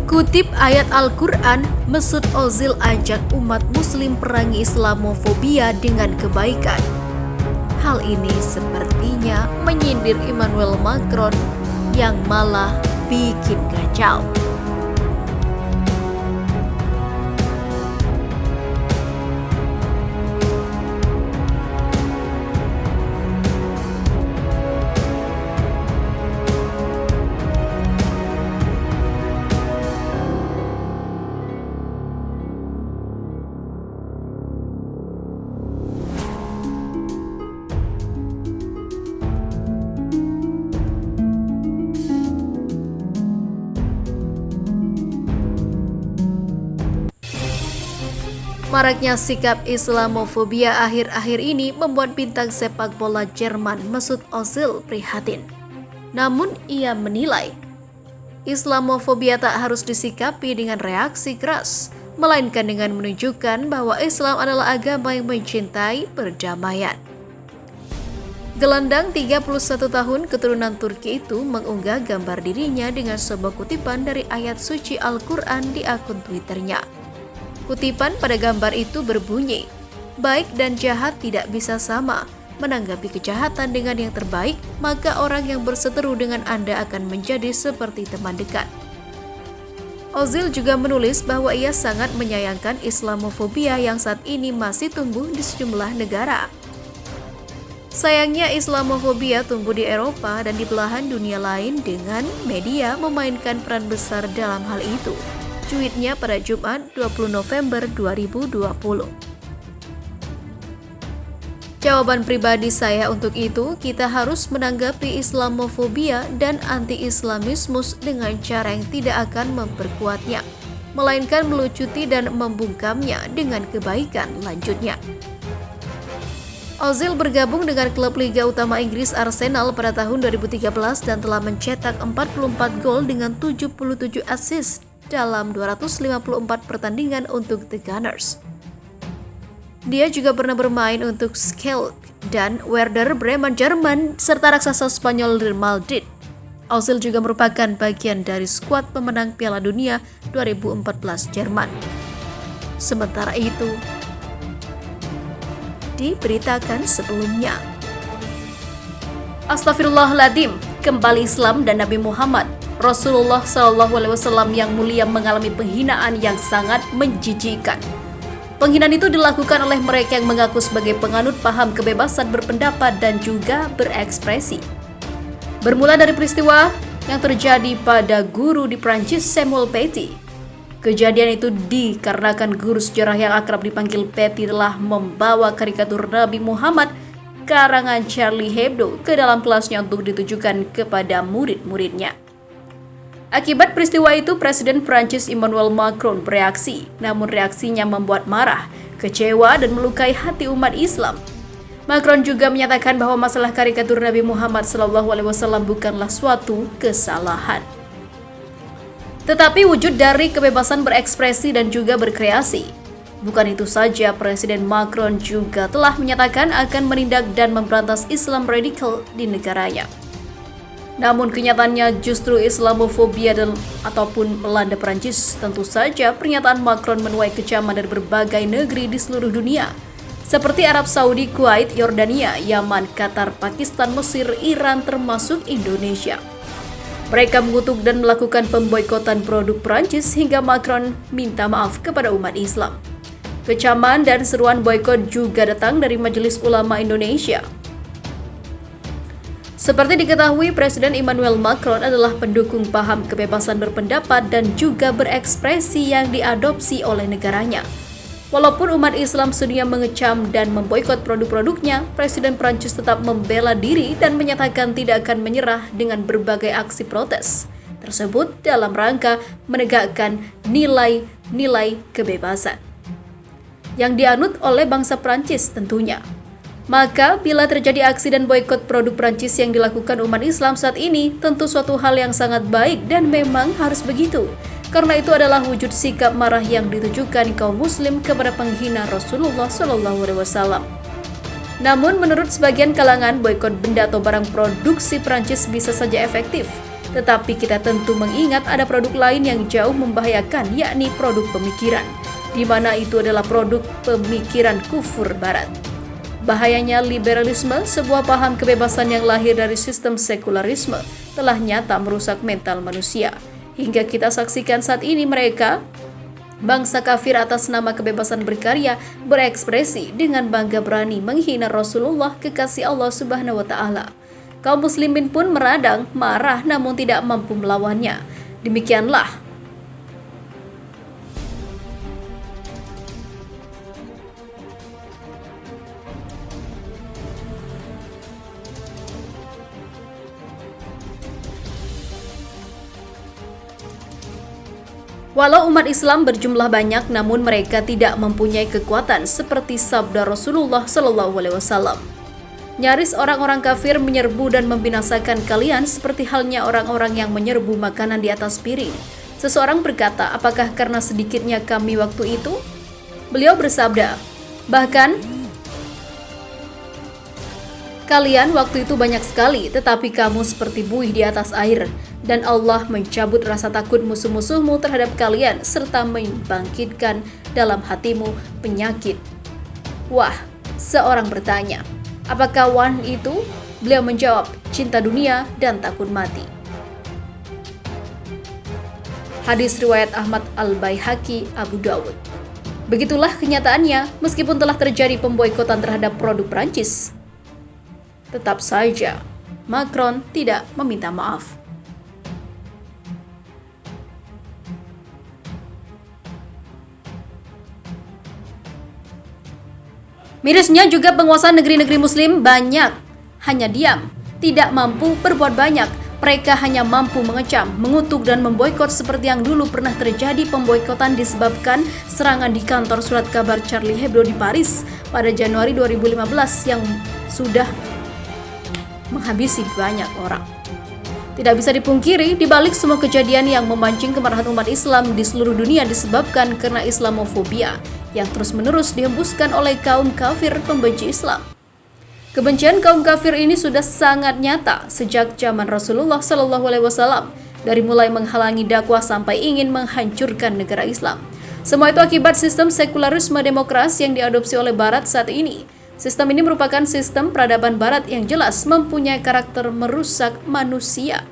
Kutip ayat Al-Quran, Mesut Ozil ajak umat muslim perangi Islamofobia dengan kebaikan. Hal ini sepertinya menyindir Emmanuel Macron yang malah bikin kacau. Maraknya sikap Islamofobia akhir-akhir ini membuat bintang sepak bola Jerman Mesut Ozil prihatin. Namun ia menilai, Islamofobia tak harus disikapi dengan reaksi keras, melainkan dengan menunjukkan bahwa Islam adalah agama yang mencintai perdamaian. Gelandang 31 tahun keturunan Turki itu mengunggah gambar dirinya dengan sebuah kutipan dari ayat suci Al-Quran di akun Twitternya. Kutipan pada gambar itu berbunyi, "Baik dan jahat tidak bisa sama. Menanggapi kejahatan dengan yang terbaik, maka orang yang berseteru dengan Anda akan menjadi seperti teman dekat." Ozil juga menulis bahwa ia sangat menyayangkan Islamofobia yang saat ini masih tumbuh di sejumlah negara. Sayangnya Islamofobia tumbuh di Eropa dan di belahan dunia lain dengan media memainkan peran besar dalam hal itu. Cuitnya pada Jumat 20 November 2020. Jawaban pribadi saya untuk itu, kita harus menanggapi Islamofobia dan anti-Islamismus dengan cara yang tidak akan memperkuatnya, melainkan melucuti dan membungkamnya dengan kebaikan, lanjutnya. Ozil bergabung dengan klub Liga Utama Inggris Arsenal pada tahun 2013 dan telah mencetak 44 gol dengan 77 assist dalam 254 pertandingan untuk The Gunners. Dia juga pernah bermain untuk Schalke dan Werder Bremen Jerman serta raksasa Spanyol Real Madrid. Ozil juga merupakan bagian dari skuad pemenang Piala Dunia 2014 Jerman. Sementara itu, diberitakan sebelumnya, Astagfirullahaladzim, kembali Islam dan Nabi Muhammad. Rasulullah SAW yang mulia mengalami penghinaan yang sangat menjijikkan. Penghinaan itu dilakukan oleh mereka yang mengaku sebagai penganut paham kebebasan berpendapat dan juga berekspresi. Bermula dari peristiwa yang terjadi pada guru di Prancis Samuel Paty. Kejadian itu dikarenakan guru sejarah yang akrab dipanggil Paty telah membawa karikatur Nabi Muhammad karangan Charlie Hebdo ke dalam kelasnya untuk ditujukan kepada murid-muridnya. Akibat peristiwa itu, Presiden Prancis Emmanuel Macron bereaksi, namun reaksinya membuat marah, kecewa, dan melukai hati umat Islam. Macron juga menyatakan bahwa masalah karikatur Nabi Muhammad SAW bukanlah suatu kesalahan, tetapi wujud dari kebebasan berekspresi dan juga berkreasi. Bukan itu saja, Presiden Macron juga telah menyatakan akan menindak dan memberantas Islam radikal di negaranya. Namun kenyataannya justru Islamofobia ataupun melanda Prancis. Tentu saja pernyataan Macron menuai kecaman dari berbagai negeri di seluruh dunia, seperti Arab Saudi, Kuwait, Yordania, Yaman, Qatar, Pakistan, Mesir, Iran, termasuk Indonesia. Mereka mengutuk dan melakukan pemboikotan produk Prancis hingga Macron minta maaf kepada umat Islam. Kecaman dan seruan boikot juga datang dari Majelis Ulama Indonesia. Seperti diketahui, Presiden Emmanuel Macron adalah pendukung paham kebebasan berpendapat dan juga berekspresi yang diadopsi oleh negaranya. Walaupun umat Islam sedunia mengecam dan memboikot produk-produknya, Presiden Prancis tetap membela diri dan menyatakan tidak akan menyerah dengan berbagai aksi protes tersebut dalam rangka menegakkan nilai-nilai kebebasan yang dianut oleh bangsa Prancis tentunya. Maka, bila terjadi aksi dan boikot produk Prancis yang dilakukan umat Islam saat ini, tentu suatu hal yang sangat baik dan memang harus begitu. Karena itu adalah wujud sikap marah yang ditujukan kaum muslim kepada penghina Rasulullah SAW. Namun, menurut sebagian kalangan, boikot benda atau barang produksi Prancis bisa saja efektif. Tetapi kita tentu mengingat ada produk lain yang jauh membahayakan, yakni produk pemikiran, di mana itu adalah produk pemikiran kufur barat. Bahayanya liberalisme, sebuah paham kebebasan yang lahir dari sistem sekularisme, telah nyata merusak mental manusia. Hingga kita saksikan saat ini mereka, bangsa kafir atas nama kebebasan berkarya, berekspresi dengan bangga berani menghina Rasulullah, kekasih Allah Subhanahu wa Ta'ala. Kaum muslimin pun meradang, marah namun tidak mampu melawannya. Demikianlah walau umat Islam berjumlah banyak, namun mereka tidak mempunyai kekuatan seperti sabda Rasulullah SAW. Nyaris orang-orang kafir menyerbu dan membinasakan kalian seperti halnya orang-orang yang menyerbu makanan di atas piring. Seseorang berkata, apakah karena sedikitnya kami waktu itu? Beliau bersabda, bahkan kalian waktu itu banyak sekali, tetapi kamu seperti buih di atas air. Dan Allah mencabut rasa takut musuh-musuhmu terhadap kalian, serta membangkitkan dalam hatimu penyakit. Wah, seorang bertanya, apakah wan itu? Beliau menjawab, cinta dunia dan takut mati. Hadis riwayat Ahmad Al-Baihaqi, Abu Dawud. Begitulah kenyataannya, meskipun telah terjadi pemboikotan terhadap produk Prancis, tetap saja Macron tidak meminta maaf. Mirisnya juga penguasa negeri-negeri muslim banyak hanya diam, tidak mampu berbuat banyak. Mereka hanya mampu mengecam, mengutuk dan memboikot seperti yang dulu pernah terjadi pemboikotan disebabkan serangan di kantor surat kabar Charlie Hebdo di Paris pada Januari 2015 yang sudah menghabisi banyak orang. Tidak bisa dipungkiri, di balik semua kejadian yang memancing kemarahan umat Islam di seluruh dunia disebabkan karena Islamofobia yang terus-menerus dihembuskan oleh kaum kafir pembenci Islam. Kebencian kaum kafir ini sudah sangat nyata sejak zaman Rasulullah SAW, dari mulai menghalangi dakwah sampai ingin menghancurkan negara Islam. Semua itu akibat sistem sekularisme demokrasi yang diadopsi oleh Barat saat ini. Sistem ini merupakan sistem peradaban Barat yang jelas mempunyai karakter merusak manusia.